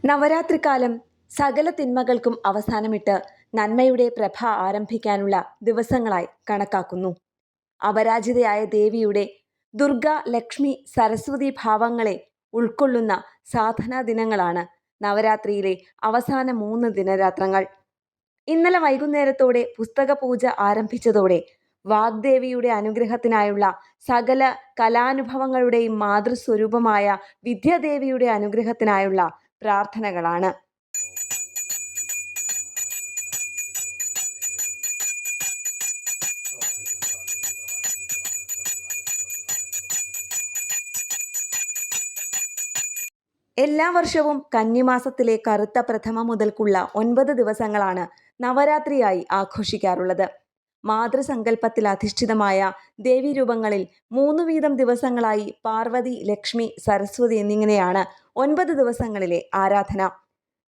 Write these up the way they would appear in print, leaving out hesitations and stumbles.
നവരാത്രികാലം സകല തിന്മകൾക്കും അവസാനമിട്ട് നന്മയുടെ പ്രഭ ആരംഭിക്കാനുള്ള ദിവസങ്ങളായി കണക്കാക്കുന്നു. അപരാജിതയായ ദേവിയുടെ ദുർഗ, ലക്ഷ്മി, സരസ്വതി ഭാവങ്ങളെ ഉൾക്കൊള്ളുന്ന സാധനാ ദിനങ്ങളാണ് നവരാത്രിയിലെ അവസാന 3 ദിനരാത്രങ്ങൾ. ഇന്നലെ വൈകുന്നേരത്തോടെ പുസ്തക പൂജ ആരംഭിച്ചതോടെ വാഗ്ദേവിയുടെ അനുഗ്രഹത്തിനായുള്ള സകല കലാനുഭവങ്ങളുടെയും മാതൃസ്വരൂപമായ വിദ്യാദേവിയുടെ അനുഗ്രഹത്തിനായുള്ള പ്രാർത്ഥനകളാണ്. എല്ലാ വർഷവും കന്നിമാസത്തിലെ കറുത്ത പ്രഥമ മുതൽക്കുള്ള 9 ദിവസങ്ങളാണ് നവരാത്രിയായി ആഘോഷിക്കാറുള്ളത്. മാതൃസങ്കല്പത്തിൽ അധിഷ്ഠിതമായ ദേവീരൂപങ്ങളിൽ 3 വീതം ദിവസങ്ങളായി പാർവതി, ലക്ഷ്മി, സരസ്വതി എന്നിങ്ങനെയാണ് 9 ദിവസങ്ങളിലെ ആരാധന.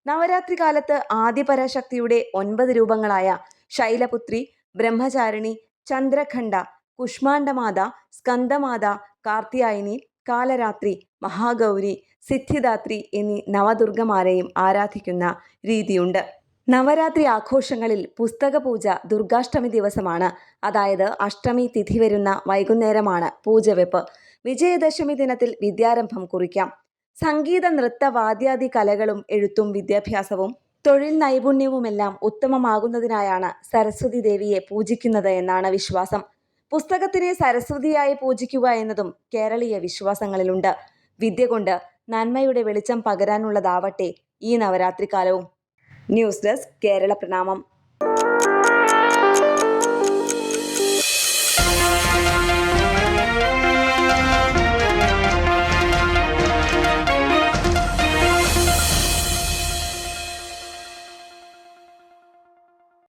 നവരാത്രി കാലത്ത് ആദിപരാശക്തിയുടെ 9 രൂപങ്ങളായ ശൈലപുത്രി, ബ്രഹ്മചാരിണി, ചന്ദ്രഖണ്ഡ, കുഷ്മാണ്ഡമാത, സ്കന്ദമാത, കാർത്യായനി, കാലരാത്രി, മഹാഗൗരി, സിദ്ധിദാത്രി എന്നീ നവദുർഗമാരെയും ആരാധിക്കുന്ന രീതിയുണ്ട്. നവരാത്രി ആഘോഷങ്ങളിൽ പുസ്തക പൂജ ദുർഗാഷ്ടമി ദിവസമാണ്. അതായത് അഷ്ടമി തിഥി വരുന്ന വൈകുന്നേരമാണ് പൂജവെപ്പ്. വിജയദശമി ദിനത്തിൽ വിദ്യാരംഭം കുറിക്കാം. സംഗീത, നൃത്ത, വാദ്യാദി കലകളും എഴുത്തും വിദ്യാഭ്യാസവും തൊഴിൽ നൈപുണ്യവുമെല്ലാം ഉത്തമമാകുന്നതിനായാണ് സരസ്വതി ദേവിയെ പൂജിക്കുന്നത് എന്നാണ് വിശ്വാസം. പുസ്തകത്തിനെ സരസ്വതിയായി പൂജിക്കുക എന്നതും കേരളീയ വിശ്വാസങ്ങളിലുണ്ട്. വിദ്യ കൊണ്ട് നന്മയുടെ വെളിച്ചം പകരാനുള്ളതാവട്ടെ ഈ നവരാത്രി കാലവും. ന്യൂസ് ഡെസ്ക് കേരള പ്രണാമം.